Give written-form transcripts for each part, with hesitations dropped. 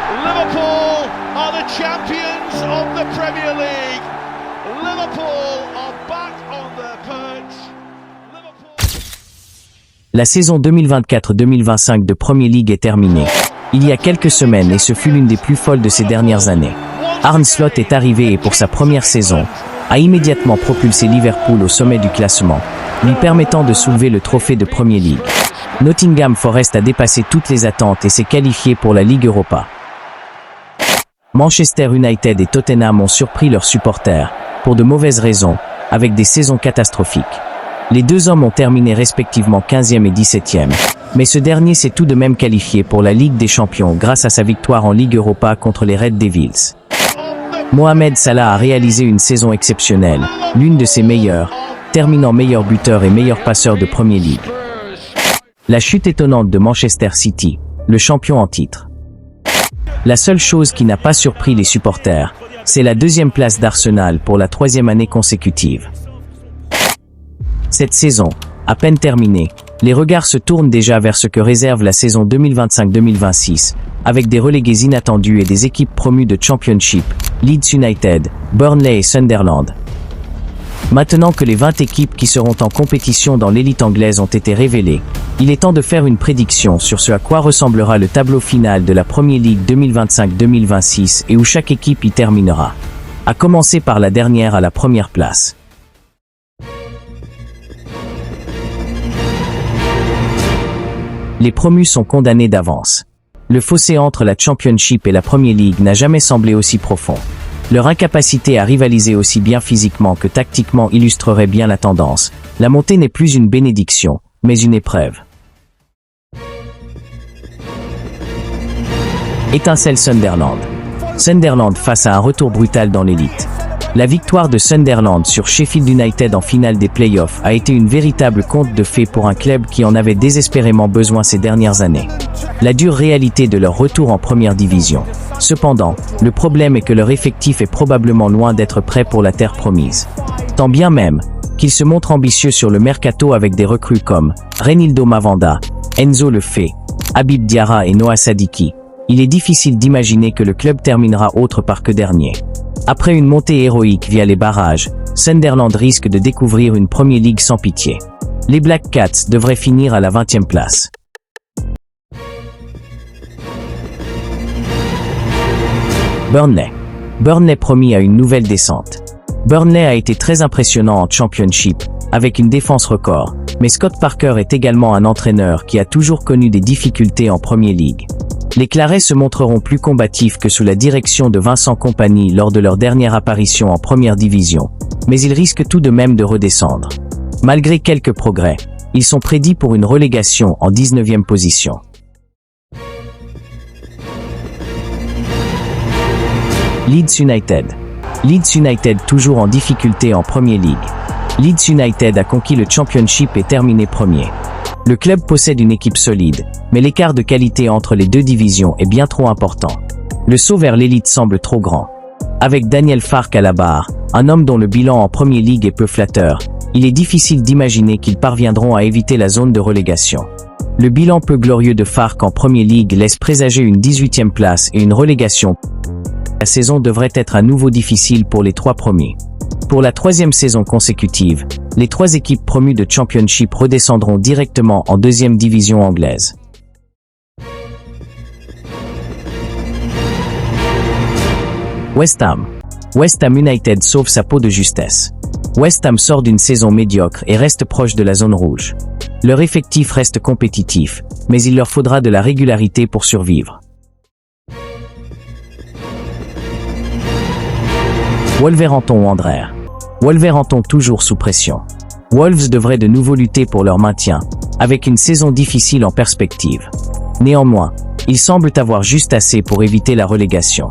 Liverpool are the champions of the Premier League. Liverpool are back on their perch. Liverpool... La saison 2024-2025 de Premier League est terminée. Il y a quelques semaines et ce fut l'une des plus folles de ces dernières années. Arne Slot est arrivé et pour sa première saison, a immédiatement propulsé Liverpool au sommet du classement, lui permettant de soulever le trophée de Premier League. Nottingham Forest a dépassé toutes les attentes et s'est qualifié pour la Ligue Europa. Manchester United et Tottenham ont surpris leurs supporters, pour de mauvaises raisons, avec des saisons catastrophiques. Les deux hommes ont terminé respectivement 15e et 17e, mais ce dernier s'est tout de même qualifié pour la Ligue des Champions grâce à sa victoire en Ligue Europa contre les Red Devils. Mohamed Salah a réalisé une saison exceptionnelle, l'une de ses meilleures, terminant meilleur buteur et meilleur passeur de Premier League. La chute étonnante de Manchester City, le champion en titre. La seule chose qui n'a pas surpris les supporters, c'est la deuxième place d'Arsenal pour la 3e année consécutive. Cette saison, à peine terminée, les regards se tournent déjà vers ce que réserve la saison 2025-2026, avec des relégués inattendus et des équipes promues de Championship, Leeds United, Burnley et Sunderland. Maintenant que les 20 équipes qui seront en compétition dans l'élite anglaise ont été révélées, il est temps de faire une prédiction sur ce à quoi ressemblera le tableau final de la Premier League 2025-2026 et où chaque équipe y terminera. À commencer par la dernière à la première place. Les promus sont condamnés d'avance. Le fossé entre la Championship et la Premier League n'a jamais semblé aussi profond. Leur incapacité à rivaliser aussi bien physiquement que tactiquement illustrerait bien la tendance. La montée n'est plus une bénédiction, mais une épreuve. Étincelle Sunderland. Sunderland face à un retour brutal dans l'élite. La victoire de Sunderland sur Sheffield United en finale des playoffs a été une véritable conte de fées pour un club qui en avait désespérément besoin ces dernières années. La dure réalité de leur retour en première division. Cependant, le problème est que leur effectif est probablement loin d'être prêt pour la terre promise. Tant bien même qu'ils se montrent ambitieux sur le mercato avec des recrues comme Reinildo Mavanda, Enzo Lefebvre, Habib Diarra et Noah Sadiki, il est difficile d'imaginer que le club terminera autre part que dernier. Après une montée héroïque via les barrages, Sunderland risque de découvrir une Premier League sans pitié. Les Black Cats devraient finir à la 20e place. Burnley. Burnley promis à une nouvelle descente. Burnley a été très impressionnant en Championship, avec une défense record, mais Scott Parker est également un entraîneur qui a toujours connu des difficultés en Premier League. Les Clarets se montreront plus combatifs que sous la direction de Vincent Kompany lors de leur dernière apparition en première division, mais ils risquent tout de même de redescendre. Malgré quelques progrès, ils sont prédits pour une relégation en 19e position. Leeds United. Leeds United toujours en difficulté en Premier League. Leeds United a conquis le Championship et terminé premier. Le club possède une équipe solide, mais l'écart de qualité entre les deux divisions est bien trop important. Le saut vers l'élite semble trop grand. Avec Daniel Farke à la barre, un homme dont le bilan en Premier League est peu flatteur, il est difficile d'imaginer qu'ils parviendront à éviter la zone de relégation. Le bilan peu glorieux de Farke en Premier League laisse présager une 18e place et une relégation. La saison devrait être à nouveau difficile pour les trois premiers. Pour la 3e saison consécutive, les 3 équipes promues de Championship redescendront directement en 2e division anglaise. West Ham. West Ham United sauve sa peau de justesse. West Ham sort d'une saison médiocre et reste proche de la zone rouge. Leur effectif reste compétitif, mais il leur faudra de la régularité pour survivre. Wolverhampton Wanderers. Wolverhampton toujours sous pression. Wolves devraient de nouveau lutter pour leur maintien, avec une saison difficile en perspective. Néanmoins, ils semblent avoir juste assez pour éviter la relégation.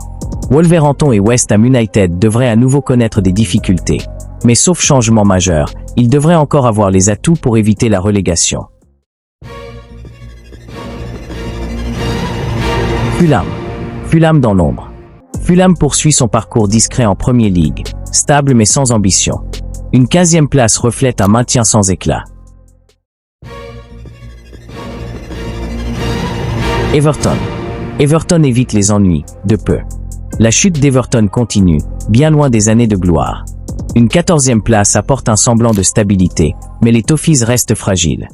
Wolverhampton et West Ham United devraient à nouveau connaître des difficultés, mais sauf changement majeur, ils devraient encore avoir les atouts pour éviter la relégation. Fulham. Fulham dans l'ombre. Fulham poursuit son parcours discret en Premier League, stable mais sans ambition. Une 15e place reflète un maintien sans éclat. Everton. Everton évite les ennuis, de peu. La chute d'Everton continue, bien loin des années de gloire. Une 14e place apporte un semblant de stabilité, mais les Toffees restent fragiles.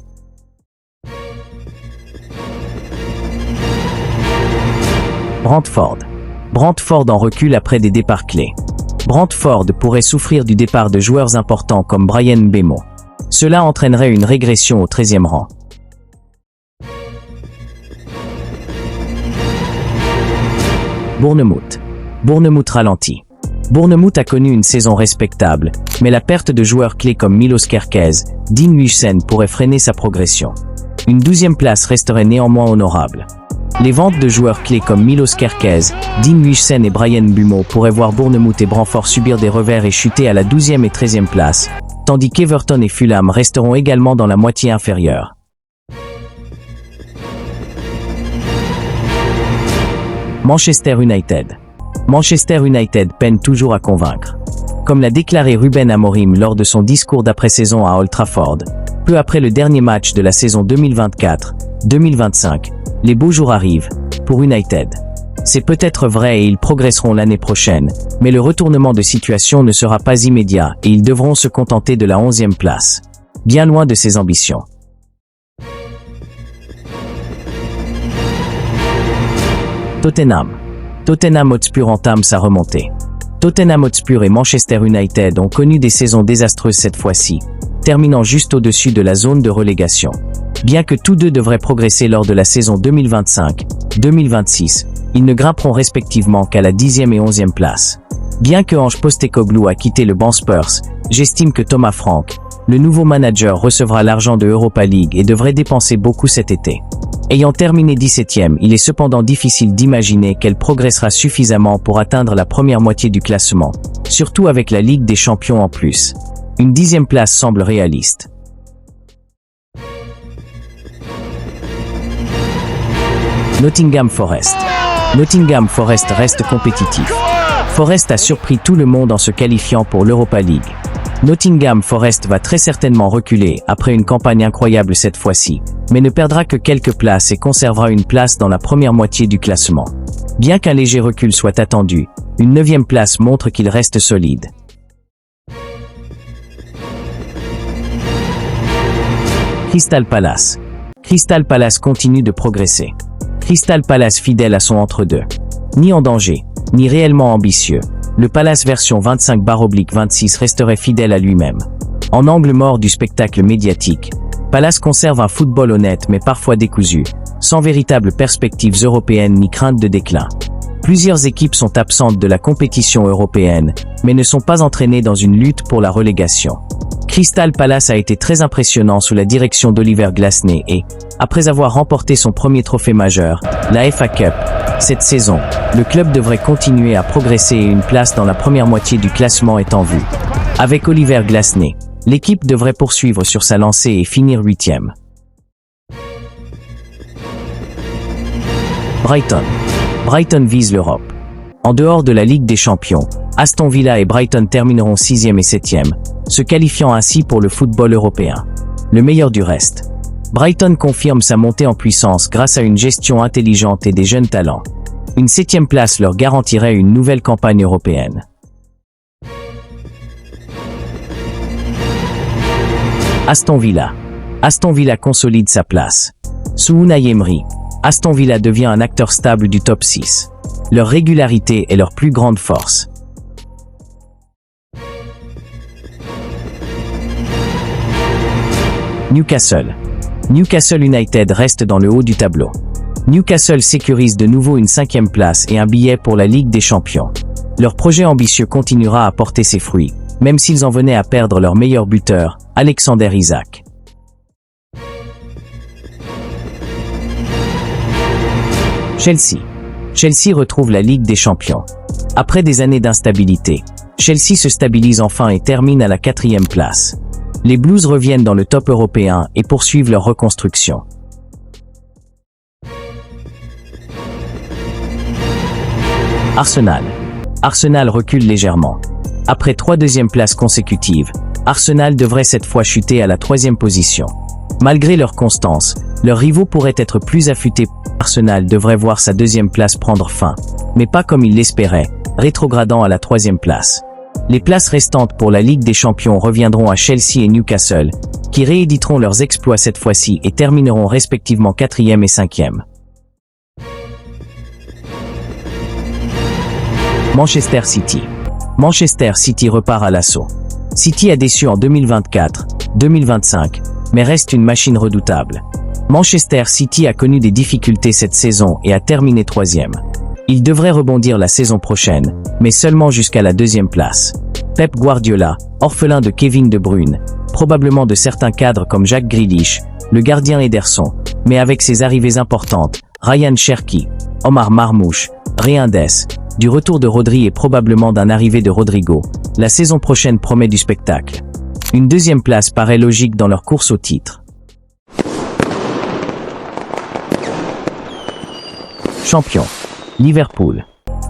Brentford. Brentford en recule après des départs clés. Brentford pourrait souffrir du départ de joueurs importants comme Bryan Mbeumo. Cela entraînerait une régression au 13e rang. Bournemouth. Bournemouth ralentit. Bournemouth a connu une saison respectable, mais la perte de joueurs clés comme Milos Kerkez, Dean Huijsen pourrait freiner sa progression. Une 12e place resterait néanmoins honorable. Les ventes de joueurs clés comme Milos Kerkez, Dean Huijsen et Bryan Mbeumo pourraient voir Bournemouth et Brentford subir des revers et chuter à la 12e et 13e place, tandis qu'Everton et Fulham resteront également dans la moitié inférieure. Manchester United. Manchester United peine toujours à convaincre. Comme l'a déclaré Ruben Amorim lors de son discours d'après-saison à Old Trafford, peu après le dernier match de la saison 2024-2025, les beaux jours arrivent, pour United. C'est peut-être vrai et ils progresseront l'année prochaine, mais le retournement de situation ne sera pas immédiat et ils devront se contenter de la 11e place. Bien loin de ses ambitions. Tottenham. Tottenham Hotspur entame sa remontée. Tottenham Hotspur et Manchester United ont connu des saisons désastreuses cette fois-ci, terminant juste au-dessus de la zone de relégation. Bien que tous deux devraient progresser lors de la saison 2025-2026, ils ne grimperont respectivement qu'à la 10e et 11e place. Bien que Ange Postecoglou a quitté le banc Spurs, j'estime que Thomas Frank, le nouveau manager, recevra l'argent de Europa League et devrait dépenser beaucoup cet été. Ayant terminé 17e, il est cependant difficile d'imaginer qu'elle progressera suffisamment pour atteindre la première moitié du classement, surtout avec la Ligue des Champions en plus. Une 10e place semble réaliste. Nottingham Forest. Nottingham Forest reste compétitif. Forest a surpris tout le monde en se qualifiant pour l'Europa League. Nottingham Forest va très certainement reculer après une campagne incroyable cette fois-ci, mais ne perdra que quelques places et conservera une place dans la première moitié du classement. Bien qu'un léger recul soit attendu, une 9e place montre qu'il reste solide. Crystal Palace. Crystal Palace continue de progresser. Crystal Palace fidèle à son entre-deux. Ni en danger, ni réellement ambitieux, le Palace version 25/26 resterait fidèle à lui-même. En angle mort du spectacle médiatique, Palace conserve un football honnête mais parfois décousu, sans véritable perspectives européennes ni crainte de déclin. Plusieurs équipes sont absentes de la compétition européenne, mais ne sont pas entraînées dans une lutte pour la relégation. Crystal Palace a été très impressionnant sous la direction d'Oliver Glasner et, après avoir remporté son premier trophée majeur, la FA Cup, cette saison, le club devrait continuer à progresser et une place dans la première moitié du classement est en vue. Avec Oliver Glasner, l'équipe devrait poursuivre sur sa lancée et finir 8e. Brighton. Brighton vise l'Europe. En dehors de la Ligue des Champions, Aston Villa et Brighton termineront 6e et 7e, se qualifiant ainsi pour le football européen. Le meilleur du reste. Brighton confirme sa montée en puissance grâce à une gestion intelligente et des jeunes talents. Une 7e place leur garantirait une nouvelle campagne européenne. Aston Villa. Aston Villa consolide sa place. Sous Unai Emery, Aston Villa devient un acteur stable du top 6. Leur régularité est leur plus grande force. Newcastle. Newcastle United reste dans le haut du tableau. Newcastle sécurise de nouveau une 5e place et un billet pour la Ligue des Champions. Leur projet ambitieux continuera à porter ses fruits, même s'ils en venaient à perdre leur meilleur buteur, Alexander Isak. Chelsea. Chelsea retrouve la Ligue des Champions. Après des années d'instabilité, Chelsea se stabilise enfin et termine à la 4e place. Les Blues reviennent dans le top européen et poursuivent leur reconstruction. Arsenal. Arsenal recule légèrement. Après 3 deuxièmes places consécutives, Arsenal devrait cette fois chuter à la 3e position. Malgré leur constance, Leurs rivaux pourraient être plus affûtés. Arsenal devrait voir sa deuxième place prendre fin, mais pas comme il l'espérait, rétrogradant à la troisième place. Les places restantes pour la Ligue des Champions reviendront à Chelsea et Newcastle, qui rééditeront leurs exploits cette fois-ci et termineront respectivement 4e et 5e. Manchester City. Manchester City repart à l'assaut. City a déçu en 2024, 2025, mais reste une machine redoutable. Manchester City a connu des difficultés cette saison et a terminé 3e. Il devrait rebondir la saison prochaine, mais seulement jusqu'à la 2e place. Pep Guardiola, orphelin de Kevin De Bruyne, probablement de certains cadres comme Jack Grealish, le gardien Ederson, mais avec ses arrivées importantes, Ryan Cherki, Omar Marmouche, Reinders, du retour de Rodri et probablement d'un arrivée de Rodrigo, la saison prochaine promet du spectacle. Une 2e place paraît logique dans leur course au titre. Champion. Liverpool.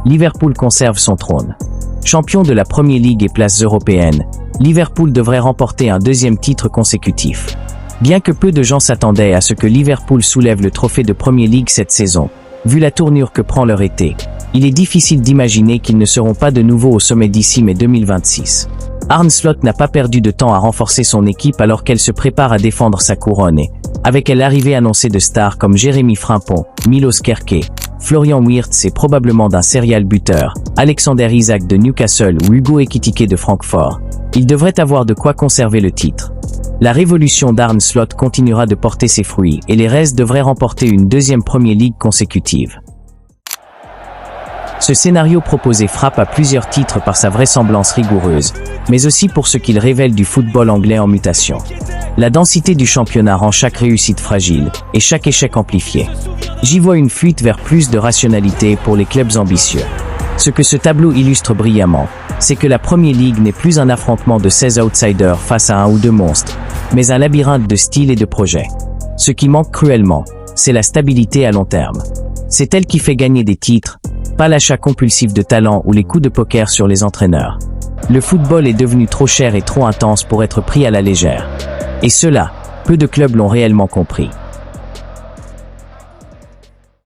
Liverpool conserve son trône. Champion de la Premier League et places européennes, Liverpool devrait remporter un 2e titre consécutif. Bien que peu de gens s'attendaient à ce que Liverpool soulève le trophée de Premier League cette saison, vu la tournure que prend leur été, il est difficile d'imaginer qu'ils ne seront pas de nouveau au sommet d'ici mai 2026. Arne Slot n'a pas perdu de temps à renforcer son équipe alors qu'elle se prépare à défendre sa couronne et, avec l'arrivée annoncée de stars comme Jérémy Frimpong, Milos Kerké, Florian Wirtz et probablement d'un serial buteur, Alexander Isak de Newcastle ou Hugo Ekitike de Francfort, il devrait avoir de quoi conserver le titre. La révolution d'Arne Slot continuera de porter ses fruits et les Reds devraient remporter une 2e Premier League consécutive. Ce scénario proposé frappe à plusieurs titres par sa vraisemblance rigoureuse, mais aussi pour ce qu'il révèle du football anglais en mutation. La densité du championnat rend chaque réussite fragile, et chaque échec amplifié. J'y vois une fuite vers plus de rationalité pour les clubs ambitieux. Ce que ce tableau illustre brillamment, c'est que la Premier League n'est plus un affrontement de 16 outsiders face à un ou deux monstres, mais un labyrinthe de styles et de projets. Ce qui manque cruellement, c'est la stabilité à long terme. C'est elle qui fait gagner des titres, pas l'achat compulsif de talents ou les coups de poker sur les entraîneurs. Le football est devenu trop cher et trop intense pour être pris à la légère. Et cela, peu de clubs l'ont réellement compris.